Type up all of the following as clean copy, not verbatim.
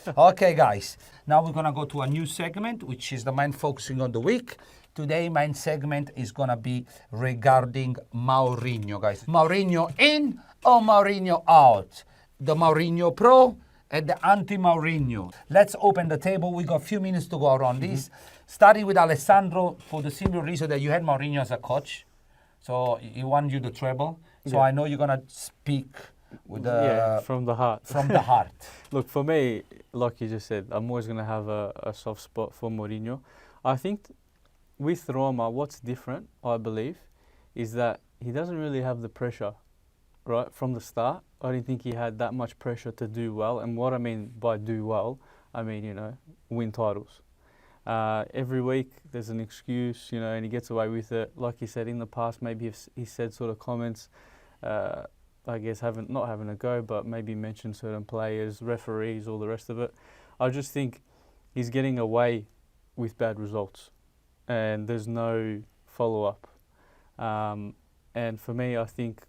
Okay, guys. Now we're gonna go to a new segment, which is the main focusing on the week. Today, main segment is gonna be regarding Mourinho, guys. Mourinho in or Mourinho out? The Mourinho pro and the anti-Mourinho. Let's open the table. We got a few minutes to go around this. Starting with Alessandro, for the simple reason that you had Mourinho as a coach, so he won you the treble. So I know you're gonna speak with from the heart. From the heart. Look, for me, like you just said, I'm always going to have a soft spot for Mourinho. I think with Roma, what's different, I believe, is that he doesn't really have the pressure, right, from the start. I didn't think he had that much pressure to do well. And what I mean by do well, I mean, win titles. Every week there's an excuse, and he gets away with it. Like you said, in the past, maybe he said sort of comments, I guess not having a go, but maybe mention certain players, referees, all the rest of it. I just think he's getting away with bad results, and there's no follow-up. And for me, I think,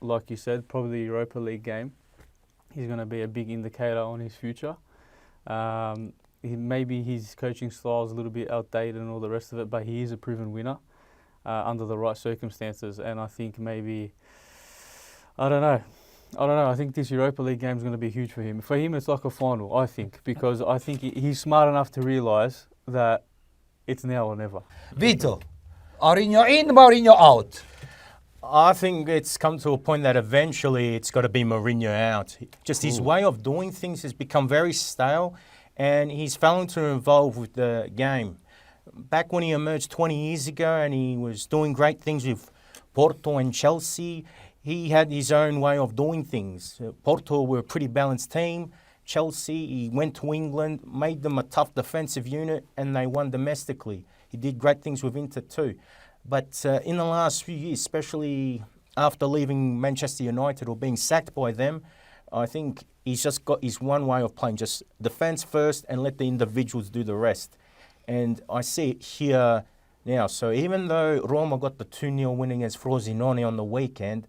like you said, probably the Europa League game, he's going to be a big indicator on his future. Maybe his coaching style is a little bit outdated and all the rest of it, but he is a proven winner under the right circumstances, and I think maybe... I don't know. I think this Europa League game is going to be huge for him. For him, it's like a final, I think, because I think he's smart enough to realise that it's now or never. Vito, Mourinho in, Mourinho out. I think it's come to a point that eventually it's got to be Mourinho out. Just his way of doing things has become very stale, and he's failing to involve with the game. Back when he emerged 20 years ago and he was doing great things with Porto and Chelsea, he had his own way of doing things. Porto were a pretty balanced team. Chelsea, he went to England, made them a tough defensive unit, and they won domestically. He did great things with Inter too. But in the last few years, especially after leaving Manchester United or being sacked by them, I think he's just got his one way of playing, just defence first and let the individuals do the rest. And I see it here now. So even though Roma got the 2-0 win against Frosinone on the weekend,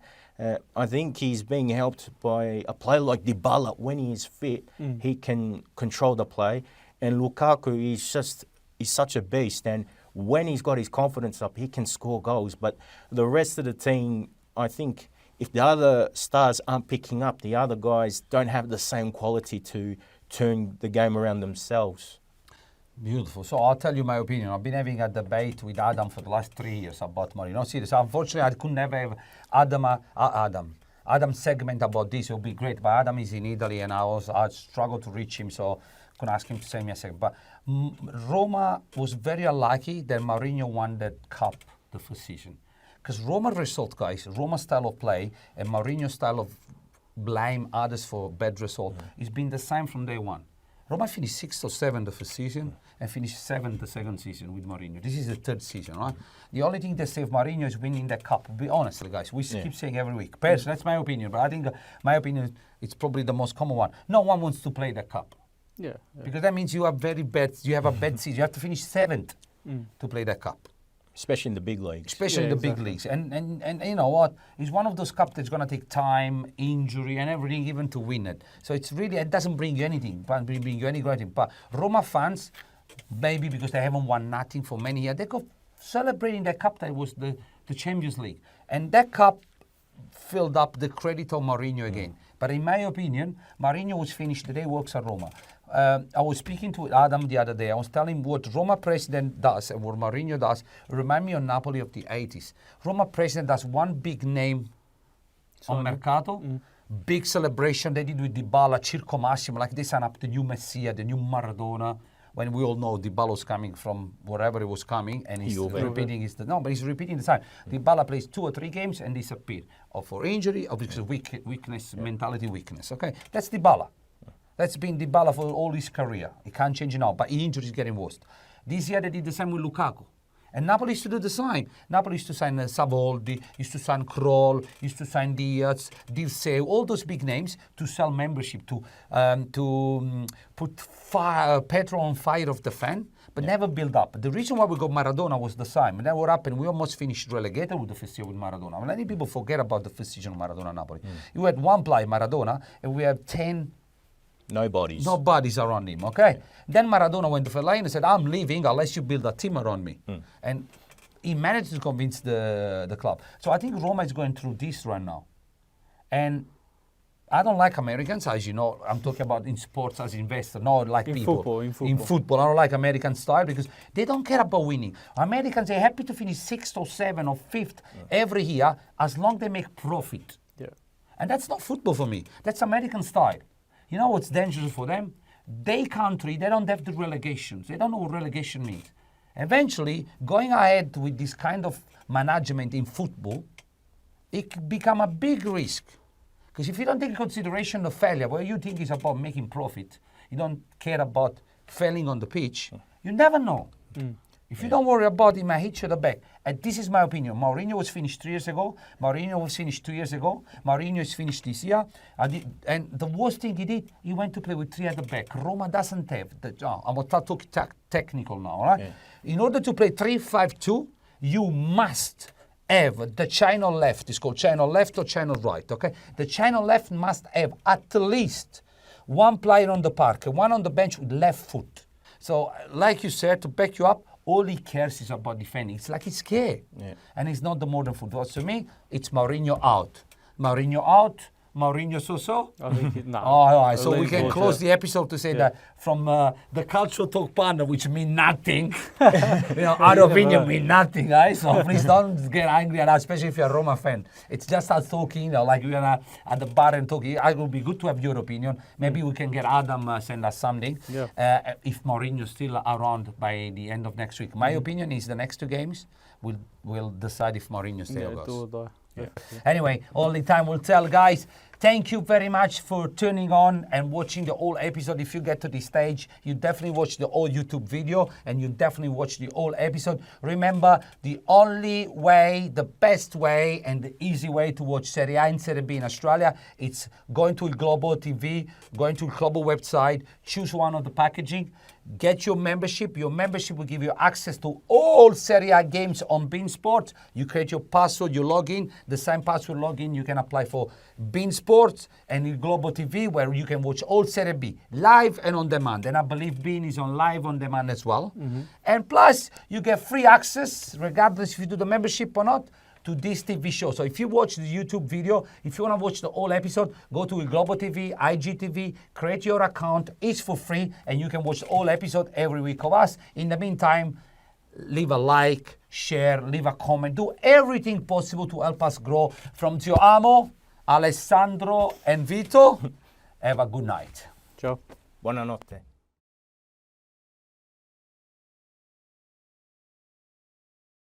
I think he's being helped by a player like Dybala. When he is fit, he can control the play. And Lukaku is such a beast. And when he's got his confidence up, he can score goals. But the rest of the team, I think, if the other stars aren't picking up, the other guys don't have the same quality to turn the game around themselves. Beautiful. So I'll tell you my opinion. I've been having a debate with Adam for the last 3 years about Mourinho. Serious. Unfortunately, I could never have Adam's segment about this. It would be great, but Adam is in Italy, and I struggle to reach him, so I couldn't ask him to send me a second. But Roma was very unlucky that Mourinho won that cup the first season, because Roma result, guys, Roma style of play and Mourinho style of blame others for bad result, it's been the same from day one. Roma finished 6th or 7th the first season and finished 7th the second season with Mourinho. This is the third season, right? The only thing that saved Mourinho is winning that cup. Be honestly, guys, we keep saying every week. Personally, that's my opinion, but I think my opinion it's probably the most common one. No one wants to play that cup. Yeah. Because that means you are very bad. You have a bad season. You have to finish 7th to play that cup. Especially in the big leagues. Especially in the big leagues. And you know what? It's one of those cups that's going to take time, injury, and everything, even to win it. So it's really, it doesn't bring you anything. It doesn't bring you any great thing. But Roma fans, maybe because they haven't won nothing for many years, they go celebrating that cup that was the Champions League. And that cup filled up the credit of Mourinho again. But in my opinion, Mourinho was finished the day he works at Roma. I was speaking to Adam the other day. I was telling him what Roma president does and what Mourinho does remind me of Napoli of the 80s. Roma president does one big name on Mercato, big celebration they did with Dybala, Circo Massimo, like they sign up the new Messiah, the new Maradona, when we all know Dybala was coming from wherever he was coming, and he's repeating but he's repeating the same. Dybala plays 2 or 3 games and disappears, or for injury, or because of weakness, mentality weakness. Okay, that's Dybala. That's been Dybala for all his career. He can't change it now, but injury is getting worse. This year they did the same with Lukaku. And Napoli used to do the same. Napoli used to sign Savoldi, used to sign Kroll, used to sign Diaz, Dirceu, all those big names to sell membership, to put petrol on fire of the fan, but never build up. The reason why we got Maradona was the same. And then what happened? We almost finished relegated with the first year with Maradona. Many people forget about the first season of Maradona Napoli. You had one player, Maradona, and we have 10 Nobody's. Nobody's around him, okay? Then Maradona went to Fellaini and said, I'm leaving unless you build a team around me. And he managed to convince the club. So I think Roma is going through this right now. And I don't like Americans, as you know. I'm talking about in sports as investor, not like people. In In football, I don't like American style because they don't care about winning. Americans are happy to finish 6th or 7th or 5th every year as long as they make profit. Yeah. And that's not football for me. That's American style. You know what's dangerous for them? Their country, they don't have the relegations. They don't know what relegation means. Eventually, going ahead with this kind of management in football, it can become a big risk. Because if you don't take into consideration the failure, where you think is about making profit, you don't care about failing on the pitch, you never know. If you don't worry about it, it might hit you in the back. And this is my opinion. Mourinho was finished 3 years ago. Mourinho was finished 2 years ago. Mourinho is finished this year. And the worst thing he did, he went to play with 3 at the back. Roma doesn't have the... I'm going to talk technical now, all right? Yeah. In order to play 3-5-2, you must have the channel left. It's called channel left or channel right, okay? The channel left must have at least one player on the park and one on the bench with left foot. So, like you said, to back you up, all he cares is about defending. It's like he's scared. Yeah. And it's not the modern football. To me, it's Mourinho out. Mourinho out. Mourinho so-so? I think it, nah. All right, so we can close the episode to say that from the CalcioTalk partner, which mean nothing, our opinion mean nothing, right? So please don't get angry at us, especially if you're a Roma fan. It's just us talking, like we're at the bar and talking. It will be good to have your opinion. Maybe we can get Adam send us something if Mourinho's still around by the end of next week. My opinion is the next 2 games will decide if Mourinho stays or goes. Yeah. Anyway, only time will tell, guys. Thank you very much for tuning on and watching the whole episode. If you get to this stage, you definitely watch the whole YouTube video and you definitely watch the whole episode. Remember, the only way, the best way and the easy way to watch Serie A and Serie B in Australia, it's going to Globo TV, going to Globo website, choose one of the packaging, get your membership. Your membership will give you access to all Serie A games on Bein Sports. You create your password, you log in. The same password login you can apply for Bein Sports and in Globo TV, where you can watch all Serie B live and on demand. And I believe Bein is on live on demand as well. And plus, you get free access, regardless if you do the membership or not, to this TV show. So if you watch the YouTube video, if you want to watch the whole episode, go to Globo TV, IGTV, create your account. It's for free, and you can watch the whole episode every week of us. In the meantime, leave a like, share, leave a comment. Do everything possible to help us grow. From Zio Amo, Alessandro, and Vito, have a good night. Ciao. Buonanotte.